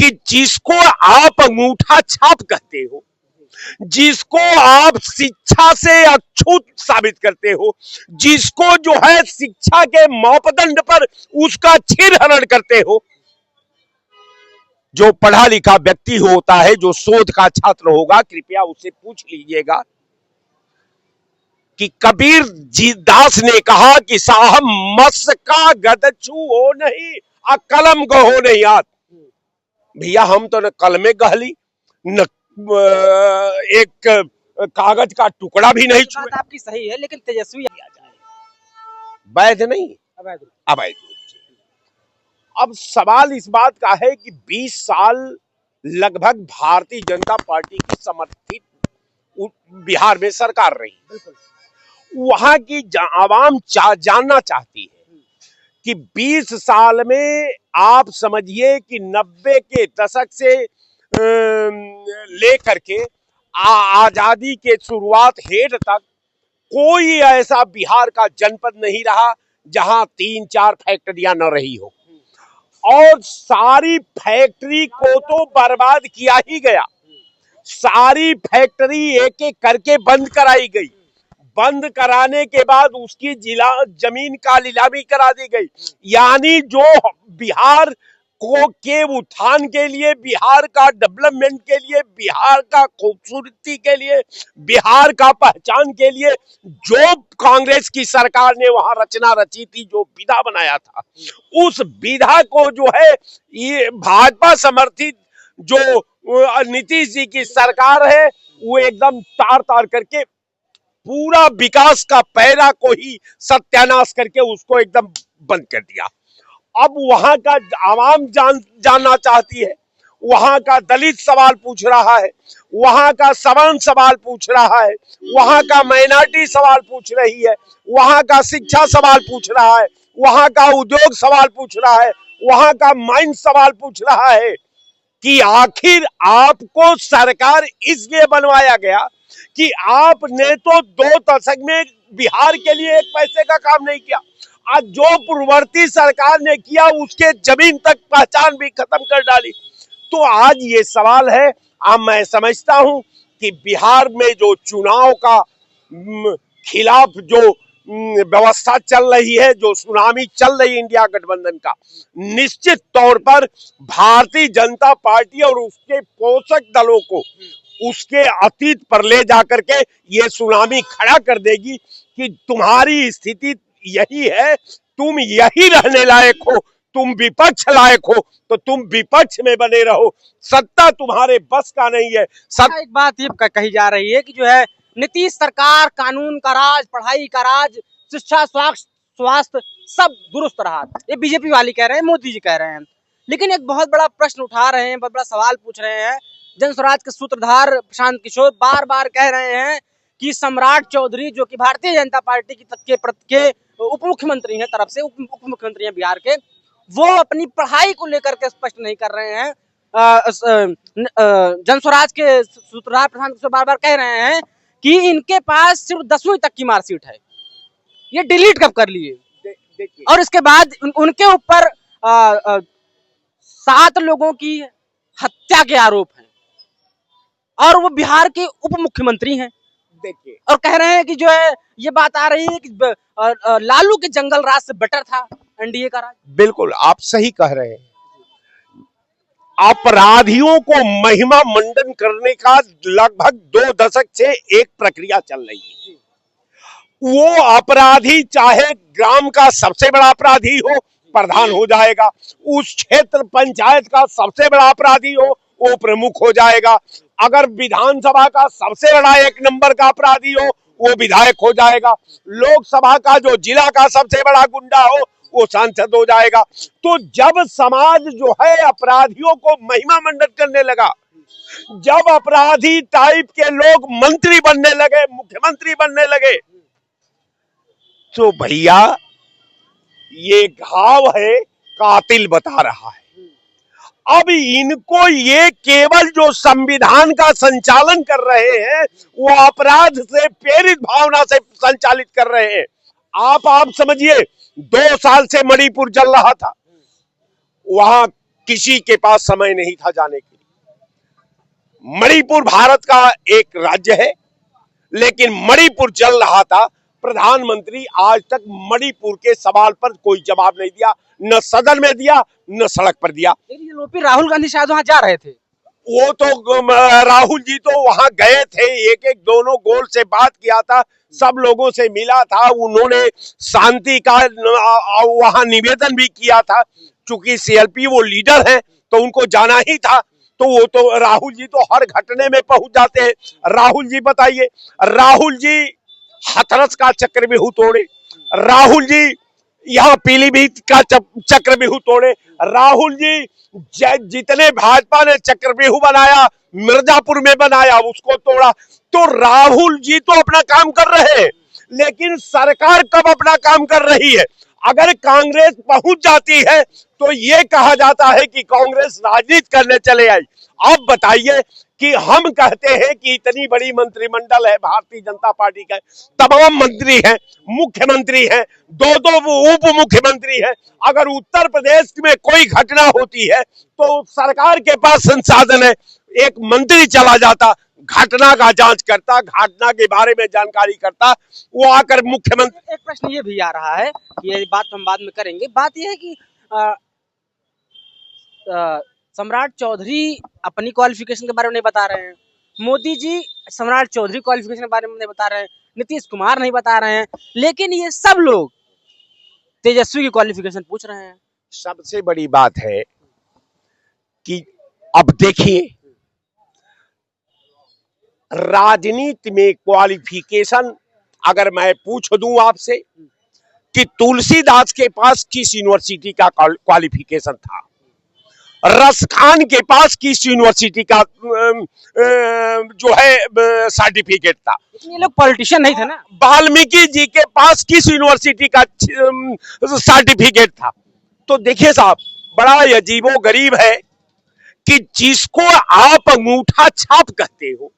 कि जिसको आप अंगूठा छाप कहते हो, जिसको आप शिक्षा से अछूत साबित करते हो, जिसको जो है शिक्षा के मापदंड पर उसका छिरहरण करते हो, जो पढ़ा लिखा व्यक्ति होता है, जो शोध का छात्र होगा, कृपया उससे पूछ लीजिएगा कि कबीर जी दास ने कहा कि साहब मस का गदछू हो नहीं आ कलम गहो नहीं याद। भैया हम तो न कलमे गहली न एक कागज का टुकड़ा भी नहीं छुए। बात आपकी सही है, लेकिन तेजस्वी आ जाए वैध नहीं, अवैध। अब सवाल इस बात का है कि 20 साल लगभग भारतीय जनता पार्टी की समर्थित बिहार में सरकार रही। वहां की आवाम जानना चाहती है कि 20 साल में आप समझिए कि 90 के दशक से लेकर के आजादी के शुरुआत हेड तक कोई ऐसा बिहार का जनपद नहीं रहा जहां 3-4 फैक्ट्रियां न रही हो, और सारी फैक्ट्री को तो बर्बाद किया ही गया। सारी फैक्ट्री एक एक करके बंद कराई गई। बंद कराने के बाद उसकी जमीन का नीलामी करा दी गई। यानी जो बिहार को के उत्थान के लिए, बिहार का डेवलपमेंट के लिए, बिहार का खूबसूरती के लिए, बिहार का पहचान के लिए जो कांग्रेस की सरकार ने वहां रचना रची थी, जो विधा बनाया था, उस विधा को जो है ये भाजपा समर्थित जो नीतीश जी की सरकार है, वो एकदम तार तार करके पूरा विकास का पैरा को ही सत्यानाश करके उसको एकदम बंद कर दिया। अब वहां का आवाम जानना चाहती है, वहां का दलित सवाल पूछ रहा है, वहां का सवर्ण सवाल पूछ रहा है, वहां का माइनॉरिटी सवाल पूछ रही है, वहां का शिक्षा सवाल पूछ रहा है, वहां का उद्योग सवाल पूछ रहा है, वहां का माइंड सवाल पूछ रहा है कि आखिर आपको सरकार इसलिए बनवाया गया कि आपने तो 2 दशक में बिहार के लिए एक पैसे का काम नहीं किया। आज जो पूर्ववर्ती सरकार ने किया उसके जमीन तक पहचान भी खत्म कर डाली। तो आज ये सवाल है, अब मैं समझता हूं कि बिहार में जो चुनाव का खिलाफ जो व्यवस्था चल रही है, जो सुनामी चल रही इंडिया गठबंधन का, निश्चित तौर पर भारतीय जनता पार्टी और उसके पोषक दलों को उसके अतीत पर ले जाकर के ये सुनामी खड़ा कर देगी कि तुम्हारी स्थिति यही है, तुम यही रहने लायक हो, तुम विपक्ष लायक हो तो तुम विपक्ष में बने रहो, सत्ता तुम्हारे बस का नहीं है। एक बात ये कही जा रही है कि जो है नीतीश सरकार कानून का राज, पढ़ाई का राज, शिक्षा, स्वास्थ्य सब दुरुस्त रहा, ये बीजेपी वाली कह रहे हैं, मोदी जी कह रहे हैं। लेकिन एक बहुत बड़ा प्रश्न उठा रहे हैं, बहुत बड़ा सवाल पूछ रहे हैं। जन स्वराज के सूत्रधार प्रशांत किशोर बार बार कह रहे हैं कि सम्राट चौधरी, जो कि भारतीय जनता पार्टी के उप मुख्यमंत्री हैं, तरफ से उप मुख्यमंत्री हैं बिहार के, वो अपनी पढ़ाई को लेकर के स्पष्ट नहीं कर रहे हैं। जन स्वराज के सूत्रधार प्रशांत किशोर बार बार कह रहे हैं कि इनके पास सिर्फ 10वीं तक की मार्कशीट है, ये डिलीट कब कर लिए, और इसके बाद उनके ऊपर 7 लोगों की हत्या के आरोप हैं, और वो बिहार के उप मुख्यमंत्री हैं। देखिए, और कह रहे हैं कि जो है ये बात आ रही है कि लालू के जंगल राज से बेटर था एनडीए का राज। बिल्कुल आप सही कह रहे हैं। अपराधियों को महिमा मंडन करने का लगभग 2 दशक से एक प्रक्रिया चल रही है। वो अपराधी चाहे ग्राम का सबसे बड़ा अपराधी हो, प्रधान हो जाएगा, उस क्षेत्र पंचायत का सबसे बड़ा अपराधी हो, वो प्रमुख हो जाएगा, अगर विधानसभा का सबसे बड़ा 1 नंबर का अपराधी हो, वो विधायक हो जाएगा, लोकसभा का जो जिला का सबसे बड़ा गुंडा हो, वो सांसद हो जाएगा। तो जब समाज जो है अपराधियों को महिमा मंडन करने लगा, जब अपराधी टाइप के लोग मंत्री बनने लगे, मुख्यमंत्री बनने लगे, तो भैया ये घाव है, कातिल बता रहा है। अब इनको ये केवल जो संविधान का संचालन कर रहे हैं, वो अपराध से प्रेरित भावना से संचालित कर रहे हैं। आप समझिए, 2 साल से मणिपुर चल रहा था, वहां किसी के पास समय नहीं था जाने के लिए। मणिपुर भारत का एक राज्य है, लेकिन मणिपुर जल रहा था। प्रधानमंत्री आज तक मणिपुर के सवाल पर कोई जवाब नहीं दिया, न सदन में दिया न सड़क पर दिया। लेकिन राहुल गांधी शायद वहां जा रहे थे। वो तो राहुल जी तो वहां गए थे, एक एक दोनों गोल से बात किया था, सब लोगों से मिला था, उन्होंने शांति का वहां निवेदन भी किया था। चूंकि सीएलपी वो लीडर हैं तो उनको जाना ही था, तो वो तो राहुल जी तो हर घटने में पहुंच जाते हैं। राहुल जी बताइए, राहुल जी हाथरस का चक्रव्यूह तोड़े, राहुल जी यहाँ पीलीभीत का चक्रव्यूह तोड़े, राहुल जी जितने भाजपा ने चक्रव्यूह बनाया, मिर्जापुर में बनाया, उसको तोड़ा। तो राहुल जी तो अपना काम कर रहे हैं, लेकिन सरकार कब अपना काम कर रही है? अगर कांग्रेस पहुंच जाती है तो ये कहा जाता है कि कांग्रेस राजनीति करने चले आई। अब बताइए कि हम कहते हैं कि इतनी बड़ी मंत्रिमंडल है भारतीय जनता पार्टी का, तमाम मंत्री हैं, मुख्यमंत्री हैं, दो दो उप मुख्यमंत्री हैं। अगर उत्तर प्रदेश में कोई घटना होती है तो सरकार के पास संसाधन है, एक मंत्री चला जाता, घटना का जांच करता, घटना के बारे में जानकारी करता, वो आकर मुख्यमंत्री। एक प्रश्न ये भी आ रहा है, ये बात हम बाद में करेंगे। बात ये है कि सम्राट चौधरी अपनी क्वालिफिकेशन के बारे में नहीं बता रहे हैं, मोदी जी सम्राट चौधरी क्वालिफिकेशन के बारे में नहीं बता रहे हैं, नीतीश कुमार नहीं बता रहे हैं, लेकिन ये सब लोग तेजस्वी की क्वालिफिकेशन पूछ रहे हैं। सबसे बड़ी बात है कि अब देखिए, राजनीति में क्वालिफिकेशन अगर मैं पूछ दूं आपसे कि तुलसीदास के पास किस यूनिवर्सिटी का क्वालिफिकेशन था, रसखान के पास किस यूनिवर्सिटी का जो है सर्टिफिकेट था, ये लोग पॉलिटिशियन नहीं थे ना। वाल्मीकि जी के पास किस यूनिवर्सिटी का सर्टिफिकेट था। तो देखिए साहब, बड़ा अजीबो गरीब है कि जिसको आप अंगूठा छाप कहते हो,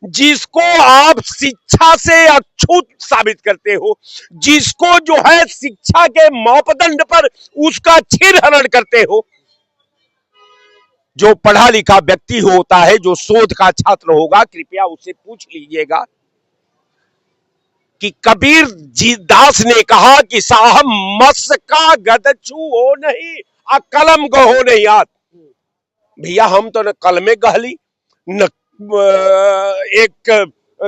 जिसको आप शिक्षा से अछूत साबित करते हो, जिसको जो है शिक्षा के मापदंड पर उसका छीनहरण करते हो, जो पढ़ा लिखा व्यक्ति होता है, जो शोध का छात्र होगा, कृपया उससे पूछ लीजिएगा कि कबीर जी दास ने कहा कि साहब मस का गदछू हो नहीं आ कलम गो हो नहीं याद। भैया हम तो न कलमे गहली न एक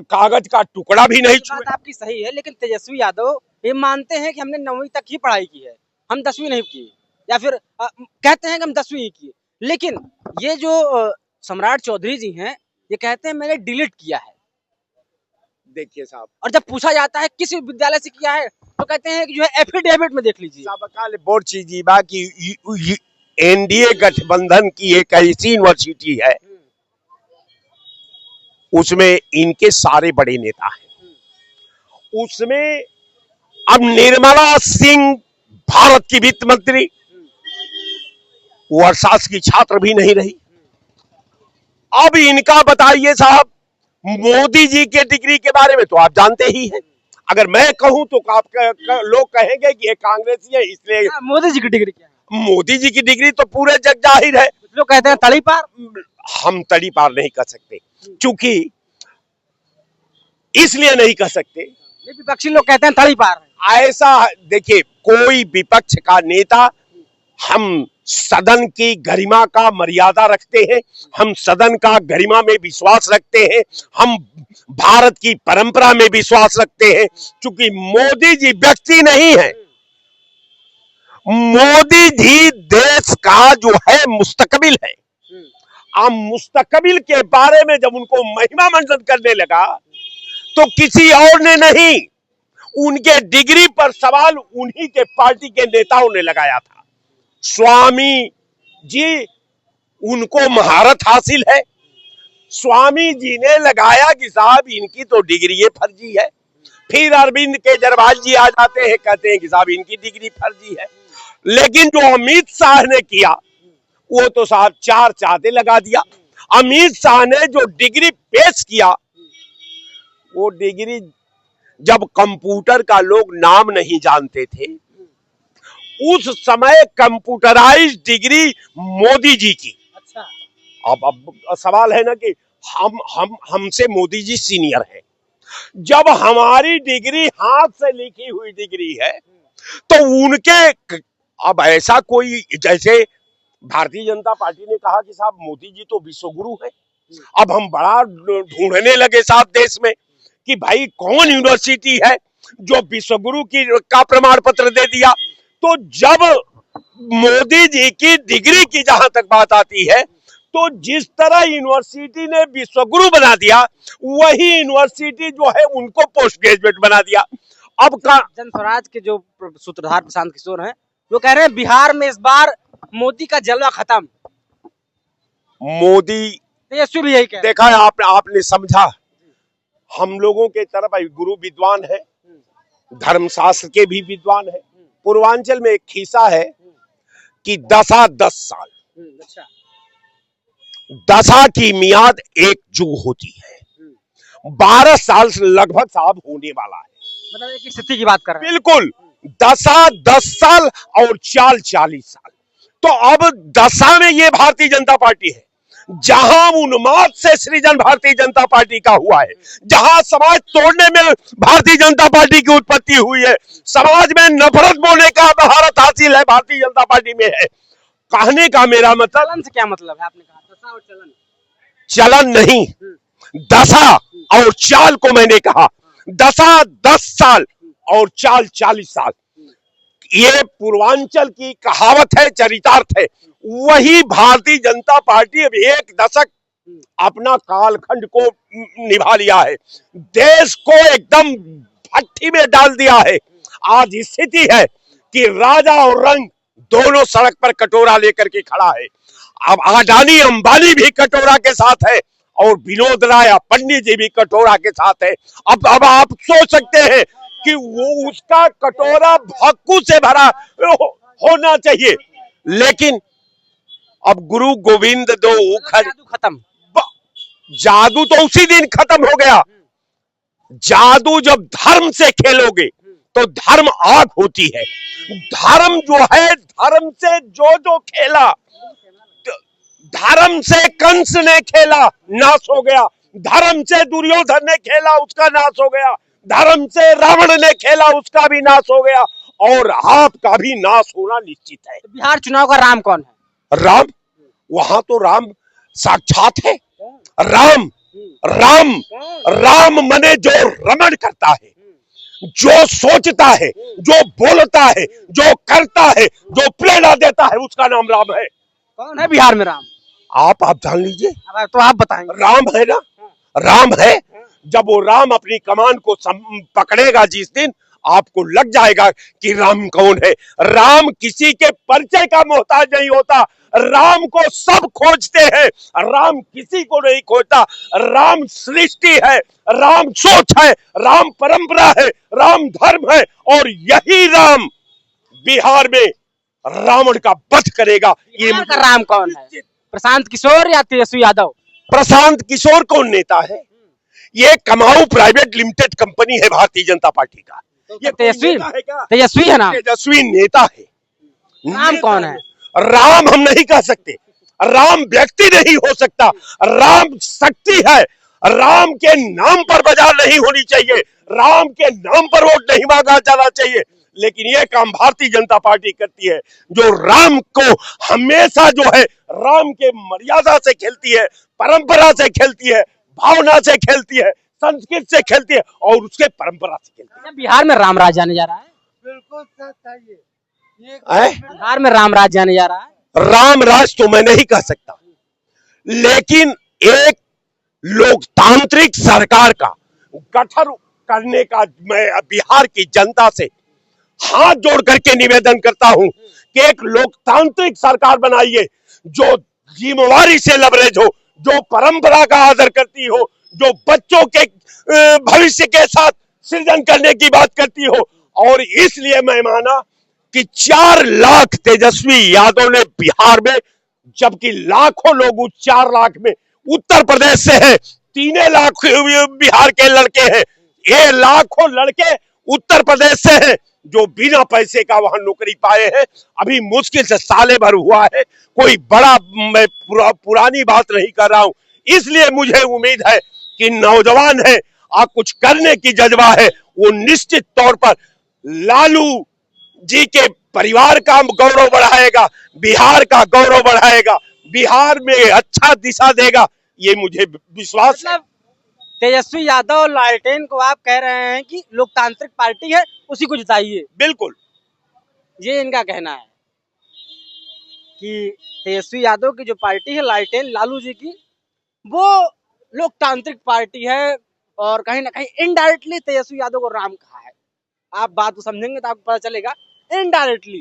कागज का टुकड़ा भी नहीं छुए। बात आपकी सही है, लेकिन तेजस्वी यादव ये मानते हैं कि हमने 9वीं तक ही पढ़ाई की है, हम 10वीं नहीं की, या फिर कहते हैं कि हम 10वीं ही की। लेकिन ये जो सम्राट चौधरी जी हैं, ये कहते हैं मैंने डिलीट किया है। देखिए साहब, और जब पूछा जाता है किस विद्यालय से किया है तो कहते हैं कि जो है एफिडेविट में देख लीजिए। सबका बोर्ड चीज बा कि एनडीए गठबंधन की एक ऐसी यूनिवर्सिटी है, उसमें इनके सारे बड़े नेता हैं। उसमें अब निर्मला सिंह भारत की वित्त मंत्री, वो अर्थशास्त्र की छात्र भी नहीं रही। अब इनका बताइए साहब, मोदी जी के डिग्री के बारे में तो आप जानते ही हैं। अगर मैं कहूं तो आप लोग कहेंगे कि ये कांग्रेसी है इसलिए। मोदी जी की डिग्री क्या है? मोदी जी की डिग्री तो पूरे जग जाहिर है। लोग कहते हैं तड़ी पार, हम तड़ी पार नहीं कर सकते, क्योंकि इसलिए नहीं कर सकते, विपक्षी लोग कहते हैं तड़ी पार है। ऐसा देखिए, कोई विपक्ष का नेता, हम सदन की गरिमा का मर्यादा रखते हैं, हम सदन का गरिमा में विश्वास रखते हैं, हम भारत की परंपरा में विश्वास रखते हैं। क्योंकि मोदी जी व्यक्ति नहीं है, मोदी जी देश का जो है मुस्तकबिल है। अब मुस्तकबिल के बारे में जब उनको महिमा मंडन करने लगा तो किसी और ने नहीं, उनके डिग्री पर सवाल उन्हीं के पार्टी के नेताओं ने लगाया था। स्वामी जी, उनको महारत हासिल है, स्वामी जी ने लगाया कि साहब इनकी तो डिग्री फर्जी है। फिर अरविंद केजरीवाल जी आ जाते हैं, कहते हैं कि साहब इनकी डिग्री फर्जी है। लेकिन जो अमित शाह ने किया वो तो साहब चार चादे लगा दिया। अमित शाह ने जो डिग्री पेश किया, वो डिग्री जब कंप्यूटर का लोग नाम नहीं जानते थे, उस समय कंप्यूटराइज डिग्री मोदी जी की। अच्छा। अब सवाल है ना कि हमसे मोदी जी सीनियर हैं, जब हमारी डिग्री हाथ से लिखी हुई डिग्री है तो उनके, अब ऐसा कोई, जैसे भारतीय जनता पार्टी ने कहा कि साहब मोदी जी तो विश्वगुरु हैं, अब हम बड़ा ढूंढने लगे साहब देश में कि भाई कौन यूनिवर्सिटी है जो विश्वगुरु की का प्रमाण पत्र दे दिया। तो जब मोदी जी की डिग्री की जहां तक बात आती है, तो जिस तरह यूनिवर्सिटी ने विश्वगुरु बना दिया, वही यूनिवर्सिटी जो है उनको पोस्ट ग्रेजुएट बना दिया। अब का जन स्वराज के जो सूत्रधार प्रशांत किशोर हैं, वो कह रहे हैं बिहार में इस बार मोदी का जलवा खत्म। मोदी, तेजस्वी भी यही कह रहे हैं। देखा है आपने समझा, हम लोगों के तरफ गुरु विद्वान है, धर्मशास्त्र के भी विद्वान है। पूर्वांचल में एक खीसा है कि दशा 10 साल, अच्छा। दशा की मियाद 1 जुग होती है, 12 साल से लगभग साहब होने वाला है। मतलब एक स्थिति की बात कर रहे हैं। बिल्कुल, दशा 10 साल और चाल 40 साल। तो अब दशा में ये भारतीय जनता पार्टी है, जहां उन्माद से सृजन भारतीय जनता पार्टी का हुआ है, जहां समाज तोड़ने में भारतीय जनता पार्टी की उत्पत्ति हुई है, समाज में नफरत बोलने का महारत हासिल है भारतीय जनता पार्टी में है। कहने का मेरा मतलब, चलन से क्या मतलब है? आपने कहा दशा और चलन। चलन नहीं, दशा और चाल को मैंने कहा। दशा 10 साल और चाल 40 साल, ये पूर्वांचल की कहावत है, चरितार्थ है। वही भारतीय जनता पार्टी अब 1 दशक अपना कालखंड को निभा लिया है, देश को एकदम भट्टी में डाल दिया है। आज स्थिति है कि राजा और रंग दोनों सड़क पर कटोरा लेकर के खड़ा है। अब अडानी अंबानी भी कटोरा के साथ है और विनोद राय पंडित जी भी कटोरा के साथ है। अब आप सोच सकते हैं कि वो उसका कटोरा भक्कू से भरा होना चाहिए, लेकिन अब गुरु गोविंद दो जादू खत्म। जादू तो उसी दिन खत्म हो गया। जादू जब धर्म से खेलोगे तो धर्म आग होती है। धर्म जो है, धर्म से जो खेला, धर्म से कंस ने खेला, नाश हो गया। धर्म से दुर्योधन ने खेला, उसका नाश हो गया। धर्म से रावण ने खेला, उसका भी नाश हो गया, और आपका भी नाश होना निश्चित है। बिहार चुनाव का राम कौन है? राम, वहां तो राम साक्षात है। राम राम राम मने जो रमण करता है, जो सोचता है, जो बोलता है, जो करता है, जो प्रेरणा देता है, उसका नाम राम है। कौन है बिहार में राम? आप जान लीजिए। तो आप बताएंगे। राम है ना, राम है। जब वो राम अपनी कमान को पकड़ेगा, जिस दिन आपको लग जाएगा कि राम कौन है। राम किसी के परिचय का मोहताज नहीं होता। राम को सब खोजते हैं, राम किसी को नहीं खोजता। राम सृष्टि है, राम सोच है, राम परंपरा है, राम धर्म है, और यही राम बिहार में रावण का वध करेगा। ये बिहार का राम कौन है? प्रशांत किशोर या तेजस्वी यादव? प्रशांत किशोर कौन नेता है? ये कमाऊ प्राइवेट लिमिटेड कंपनी है भारतीय जनता पार्टी का। ये तेजस्वी है ना? तेजस्वी नेता है। राम कौन है? राम हम नहीं कह सकते, राम व्यक्ति नहीं हो सकता, राम शक्ति है। राम के नाम पर बाजार नहीं होनी चाहिए, राम के नाम पर वोट नहीं मांगा जाना चाहिए। लेकिन ये काम भारतीय जनता पार्टी करती है, जो राम को हमेशा जो है राम के मर्यादा से खेलती है, परंपरा से खेलती है, भावना से खेलती है, संस्कृत से खेलती है, और उसके परंपरा से खेलती है। बिहार में राम राज आने जा रहा है। बिल्कुल सच चाहिए। बिहार में राम राज आने जा रहा है। राम राज तो मैं नहीं कह सकता, लेकिन एक लोकतांत्रिक सरकार का गठन करने का मैं बिहार की जनता से हाथ जोड़ करके निवेदन करता हूं कि एक लोकतांत्रिक सरकार बनाइए, जो जिम्मेवारी से लबरेज हो, जो परंपरा का आदर करती हो, जो बच्चों के भविष्य के साथ सृजन करने की बात करती हो। और इसलिए मैं माना कि 4 लाख तेजस्वी यादव ने बिहार में, जबकि लाखों लोग उस 4 लाख में उत्तर प्रदेश से हैं, 3 लाख बिहार के लड़के हैं, ये लाखों लड़के उत्तर प्रदेश से हैं, जो बिना पैसे का वहां नौकरी पाए हैं। अभी मुश्किल से साले भर हुआ है, कोई बड़ा मैं पुरानी बात नहीं कर रहा हूं। इसलिए मुझे उम्मीद है कि नौजवान है और कुछ करने की जज्बा है, वो निश्चित तौर पर लालू जी के परिवार का गौरव बढ़ाएगा, बिहार का गौरव बढ़ाएगा, बिहार में अच्छा दिशा देगा, ये मुझे विश्वास है। मतलब तेजस्वी यादव और लालटेन को आप कह रहे हैं कि लोकतांत्रिक पार्टी है, उसी को जिताइए। बिल्कुल, ये इनका कहना है कि तेजस्वी यादव की जो पार्टी है लालटेन लालू जी की, वो लोकतांत्रिक पार्टी है और कहीं ना कहीं इनडायरेक्टली तेजस्वी यादव को राम कहा है। आप बात को समझेंगे तो आपको पता चलेगा इनडायरेक्टली